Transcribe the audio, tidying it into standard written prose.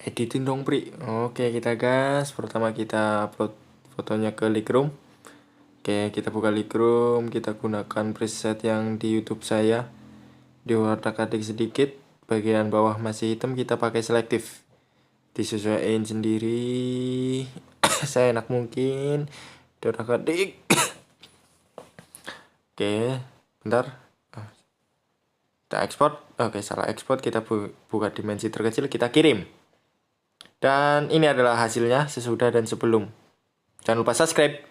Editing dong Pri. Oke kita gas. Pertama kita upload fotonya ke Lightroom. Oke kita buka Lightroom. Kita gunakan preset yang di YouTube saya. Diutak-atik sedikit. Bagian bawah masih hitam, kita pakai selektif. Disesuaikan sendiri saya enak mungkin. Diutak-atik. Oke bentar. Kita ekspor. Oke salah ekspor. Kita buka dimensi terkecil. Kita kirim. Dan ini adalah hasilnya sesudah dan sebelum. Jangan lupa subscribe.